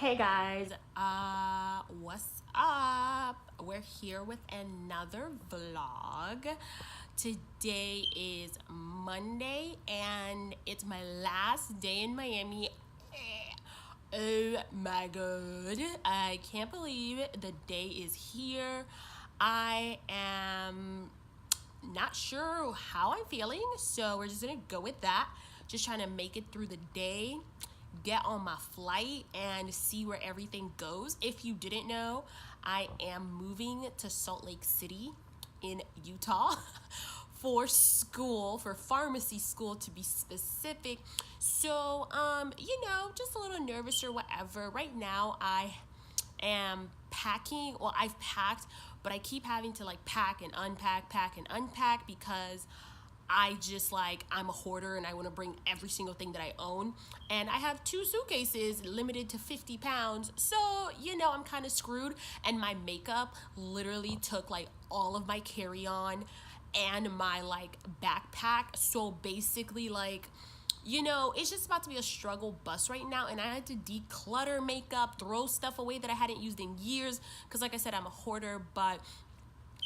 Hey guys, what's up? We're here with another vlog. Today is Monday and it's my last day in Miami. Oh my god, I can't believe it. The day is here. I am not sure how I'm feeling, so we're just gonna go with that. Just trying to make it through the day, get on my flight, and see where everything goes. If you didn't know, I am moving to Salt Lake City in Utah for school, for pharmacy school to be specific. So, just a little nervous or whatever. Right now, I am packing. Well, I've packed, but I keep having to like pack and unpack because I'm a hoarder and I want to bring every single thing that I own. And I have 2 suitcases limited to 50 pounds. So, I'm kind of screwed. And my makeup literally took like all of my carry on and my like backpack. So basically, it's just about to be a struggle bus right now, and I had to declutter makeup, throw stuff away that I hadn't used in years, because like I said, I'm a hoarder. But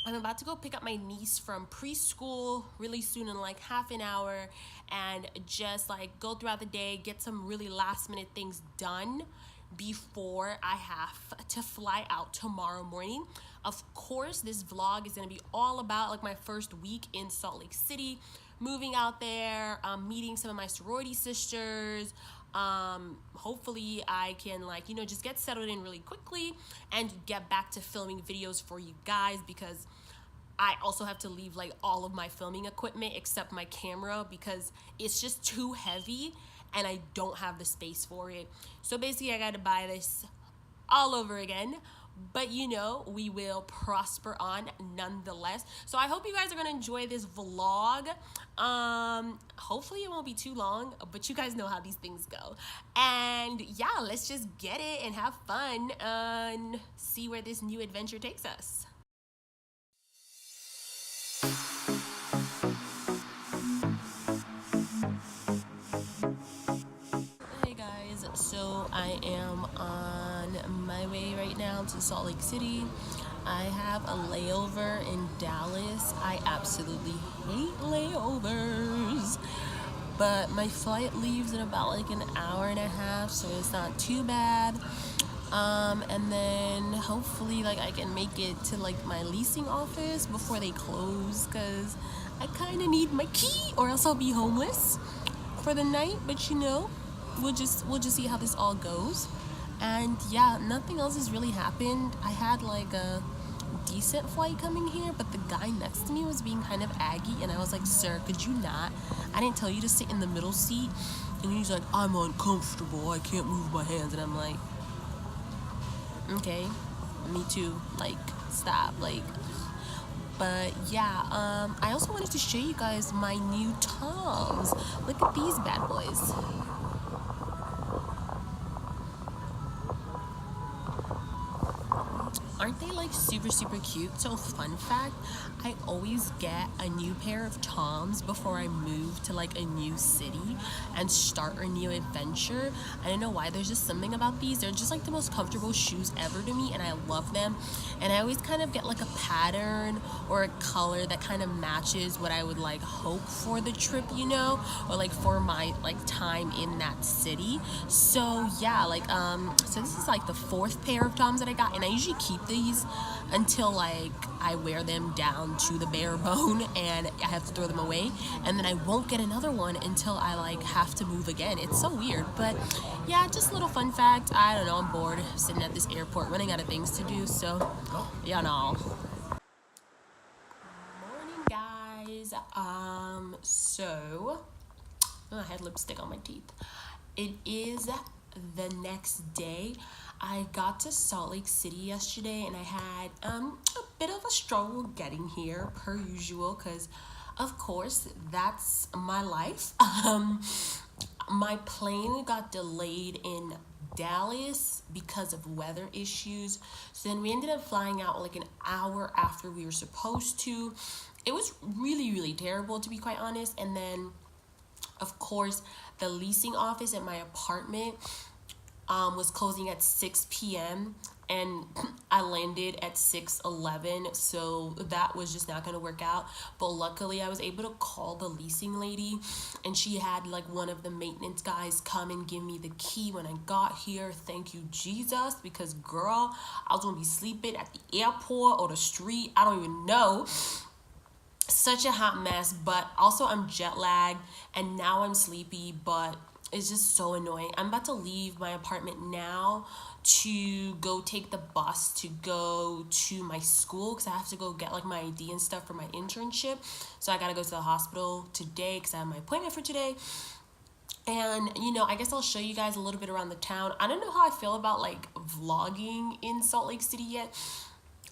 I'm about to go pick up my niece from preschool really soon, in like half an hour, and just like go throughout the day, get some really last minute things done before I have to fly out tomorrow morning. Of course, this vlog is going to be all about like my first week in Salt Lake City, moving out there, meeting some of my sorority sisters. Hopefully I can just get settled in really quickly and get back to filming videos for you guys, because I also have to leave like all of my filming equipment except my camera because it's just too heavy and I don't have the space for it. So basically I got to buy this all over again. But we will prosper on nonetheless. So I hope you guys are gonna enjoy this vlog. Hopefully it won't be too long, but you guys know how these things go. And yeah, let's just get it and have fun and see where this new adventure takes us. Hey guys, so I am on my way right now to Salt Lake City. I have a layover in Dallas. I absolutely hate layovers, but my flight leaves in about like an hour and a half, so it's not too bad. And then hopefully like I can make it to like my leasing office before they close, because I kind of need my key or else I'll be homeless for the night. But we'll just see how this all goes. And yeah, nothing else has really happened. I had like a decent flight coming here, but the guy next to me was being kind of aggy, and I was like, sir, could you not? I didn't tell you to sit in the middle seat. And he's like, I'm uncomfortable, I can't move my hands. And I'm like, okay, me too, like, stop. But yeah, I also wanted to show you guys my new Toms. Look at these bad boys. Aren't they like super cute? So fun fact, I always get a new pair of Toms before I move to like a new city and start a new adventure. I don't know why, there's just something about these. They're just like the most comfortable shoes ever to me, and I love them. And I always kind of get like a pattern or a color that kind of matches what I would like hope for the trip, or like for my like time in that city. So yeah, so this is like the 4th pair of Toms that I got, and I usually keep these until like I wear them down to the bare bone and I have to throw them away, and then I won't get another one until I like have to move again. It's so weird. But yeah, just a little fun fact. I don't know, I'm bored sitting at this airport running out of things to do, so Morning guys. I had lipstick on my teeth. It is the next day. I got to Salt Lake City yesterday, and I had a bit of a struggle getting here, per usual, because of course that's my life. My plane got delayed in Dallas because of weather issues, so then we ended up flying out like an hour after we were supposed to. It was really terrible, to be quite honest. And then of course the leasing office at my apartment was closing at 6 p.m. and I landed at 6:11, so that was just not gonna work out. But luckily, I was able to call the leasing lady, and she had like one of the maintenance guys come and give me the key when I got here. Thank you, Jesus, because girl, I was gonna be sleeping at the airport or the street. I don't even know. Such a hot mess, but also I'm jet lagged and now I'm sleepy, but it's just so annoying. I'm about to leave my apartment now to go take the bus to go to my school because I have to go get like my ID and stuff for my internship. So I gotta go to the hospital today because I have my appointment for today. And I guess I'll show you guys a little bit around the town. I don't know how I feel about like vlogging in Salt Lake City yet.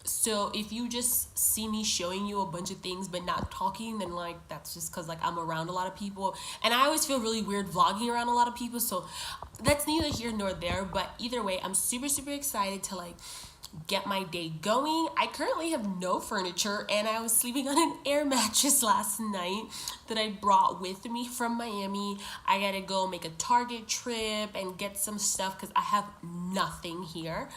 So if you just see me showing you a bunch of things but not talking, then like that's just because like I'm around a lot of people, and I always feel really weird vlogging around a lot of people, so that's neither here nor there. But either way, I'm super excited to like get my day going. I currently have no furniture and I was sleeping on an air mattress last night that I brought with me from Miami. I gotta go make a Target trip and get some stuff because I have nothing here.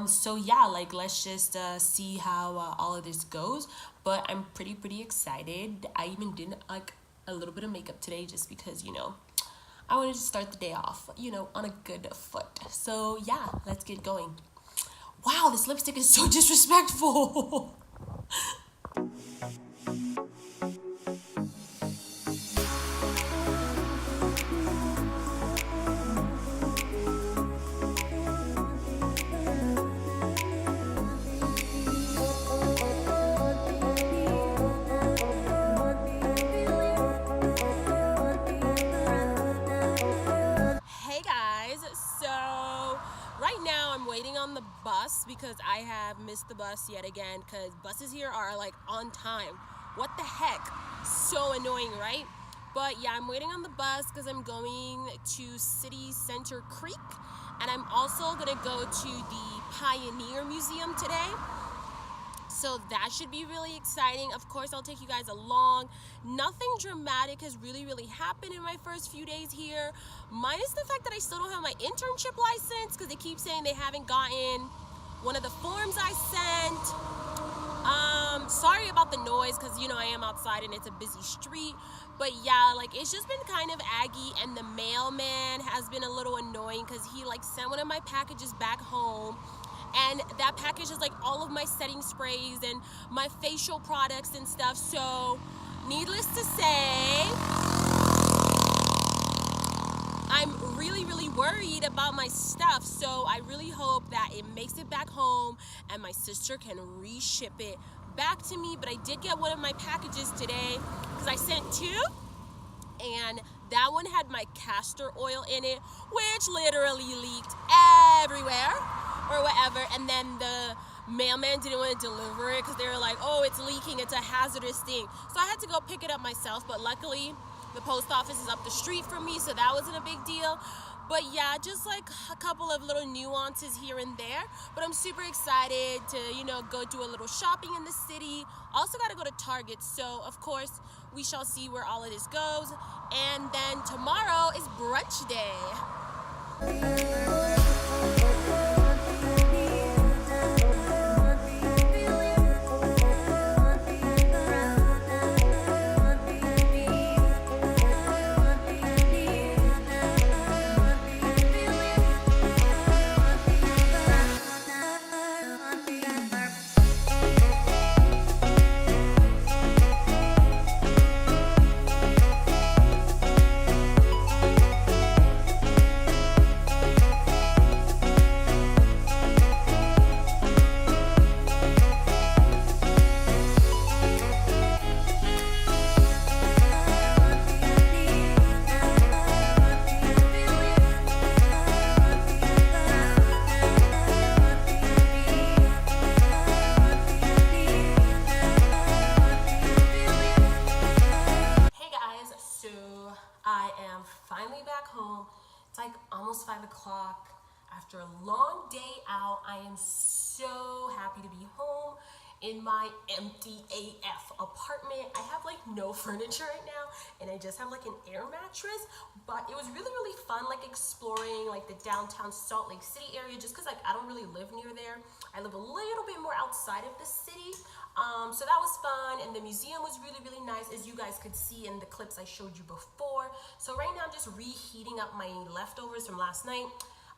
So yeah, like let's just see how all of this goes. But I'm pretty excited. I even did like a little bit of makeup today just because I wanted to start the day off on a good foot. So yeah, let's get going. Wow, this lipstick is so disrespectful. Hey guys, so right now I'm waiting on the bus because I have missed the bus yet again because buses here are like on time. What the heck? So annoying, right? But yeah, I'm waiting on the bus because I'm going to City Center Creek, and I'm also gonna go to the Pioneer Museum today. So that should be really exciting. Of course, I'll take you guys along. Nothing dramatic has really happened in my first few days here, minus the fact that I still don't have my internship license because they keep saying they haven't gotten one of the forms I sent. Sorry about the noise because I am outside and it's a busy street. But yeah, like it's just been kind of aggy, and the mailman has been a little annoying because he like sent one of my packages back home. And that package is like all of my setting sprays and my facial products and stuff. So needless to say, I'm really worried about my stuff. So I really hope that it makes it back home and my sister can reship it back to me. But I did get one of my packages today because I sent two, and that one had my castor oil in it, which literally leaked everywhere or whatever. And then the mailman didn't want to deliver it because they were like, oh, it's leaking, it's a hazardous thing. So I had to go pick it up myself, but luckily the post office is up the street from me, so that wasn't a big deal. But yeah, just like a couple of little nuances here and there. But I'm super excited to, go do a little shopping in the city. Also got to go to Target. So, of course, we shall see where all of this goes. And then tomorrow is brunch day. Finally back home. It's like almost 5 o'clock. After a long day out, I am so happy to be home in my empty AF apartment. I have like no furniture right now, and I just have like an air mattress, but it was really fun, like exploring like the downtown Salt Lake City area, just because like I don't really live near there. I live a little bit more outside of the city. So that was fun, and the museum was really nice, as you guys could see in the clips I showed you before. So right now I'm just reheating up my leftovers from last night.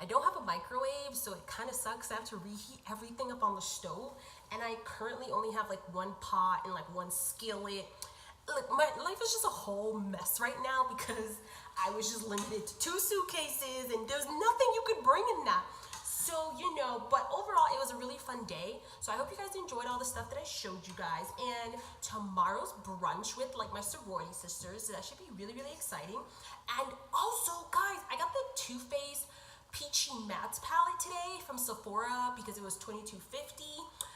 I don't have a microwave, so it kind of sucks. I have to reheat everything up on the stove, and I currently only have like one pot and like one skillet. Look, my life is just a whole mess right now because I was just limited to 2 suitcases, and there's nothing you could bring in that. So, you know, but overall, it was a really fun day. So I hope you guys enjoyed all the stuff that I showed you guys. And tomorrow's brunch with like my sorority sisters. So that should be really exciting. And also, guys, I got the Too Faced Peachy Mattes palette today from Sephora because it was $22.50.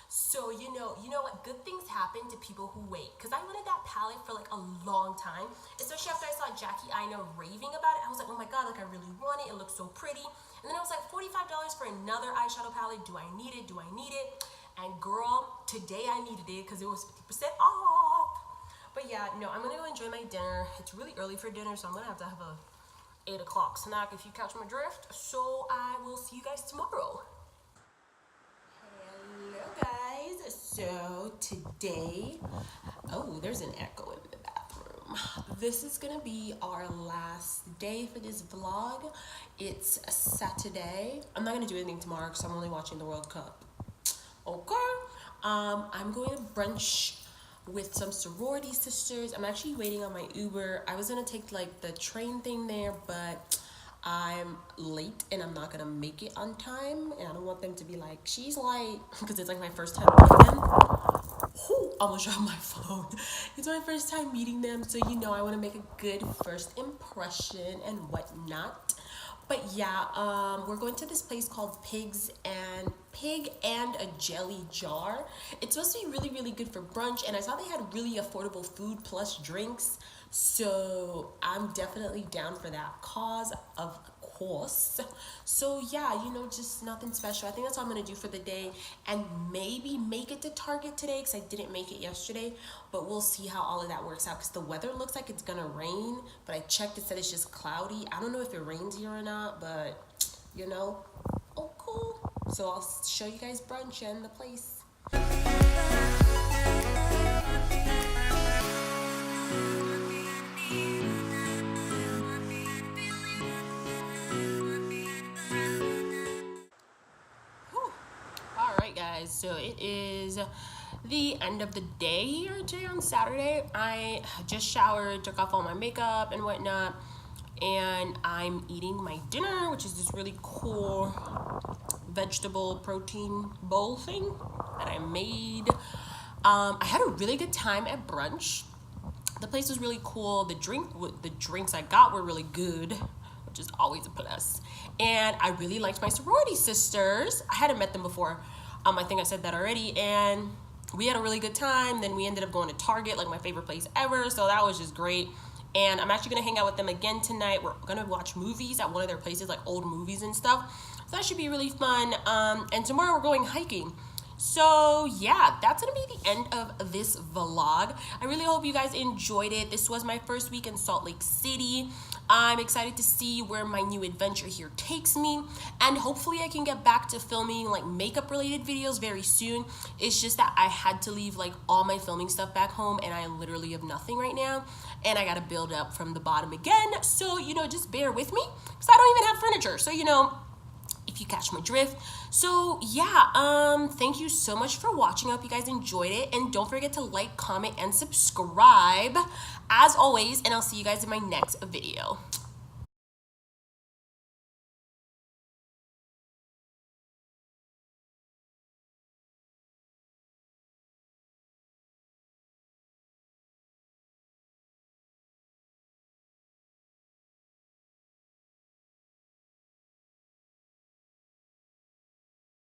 So, you know what? Good things happen to people who wait. Because I wanted that palette for like a long time. Especially after I saw Jackie Aina raving about it. I was like, oh my god, like I really want it. It looks so pretty. And then I was like, $45 for another eyeshadow palette. Do I need it? Do I need it? And girl, today I needed it because it was 50% off. But yeah, no, I'm going to go enjoy my dinner. It's really early for dinner, so I'm going to have a 8 o'clock snack, if you catch my drift. So I will see you guys tomorrow. Hello, guys. So today, oh, there's an echo in the bathroom. This is gonna be our last day for this vlog. It's a Saturday. I'm not gonna do anything tomorrow because I'm only watching the World Cup. Okay. I'm going to brunch with some sorority sisters. I'm actually waiting on my Uber. I was gonna take like the train thing there, but I'm late and I'm not gonna make it on time, and I don't want them to be like, she's late, because it's like my first time meeting them. Ooh, almost dropped my phone. It's my first time meeting them, so you know I want to make a good first impression and whatnot. But yeah, we're going to this place called Pig and a Jelly Jar. It's supposed to be really good for brunch, and I saw they had really affordable food plus drinks. So I'm definitely down for that cause, of course. So yeah, you know, just nothing special. I think that's all I'm gonna do for the day, and maybe make it to Target today because I didn't make it yesterday, but we'll see how all of that works out because the weather looks like it's gonna rain, but I checked, it said it's just cloudy. I don't know if it rains here or not, but you know, oh cool. So I'll show you guys brunch and the place. Guys, so it is the end of the day here today on Saturday. I just showered, took off all my makeup and whatnot, and I'm eating my dinner, which is this really cool vegetable protein bowl thing that I made. I had a really good time at brunch. The place was really cool. The drinks I got were really good, which is always a plus. And I really liked my sorority sisters. I hadn't met them before. I think I said that already, and we had a really good time. Then we ended up going to Target, like my favorite place ever, so that was just great. And I'm actually gonna hang out with them again tonight. We're gonna watch movies at one of their places, like old movies and stuff, so that should be really fun. And tomorrow we're going hiking. So yeah, that's gonna be the end of this vlog. I really hope you guys enjoyed it. This was my first week in Salt Lake City. I'm excited to see where my new adventure here takes me, and hopefully I can get back to filming like makeup related videos very soon. It's just that I had to leave like all my filming stuff back home, and I literally have nothing right now, and I gotta build up from the bottom again. So, you know, just bear with me because I don't even have furniture. So, you know, if you catch my drift. So yeah, thank you so much for watching. I hope you guys enjoyed it, and don't forget to like, comment, and subscribe as always, and I'll see you guys in my next video.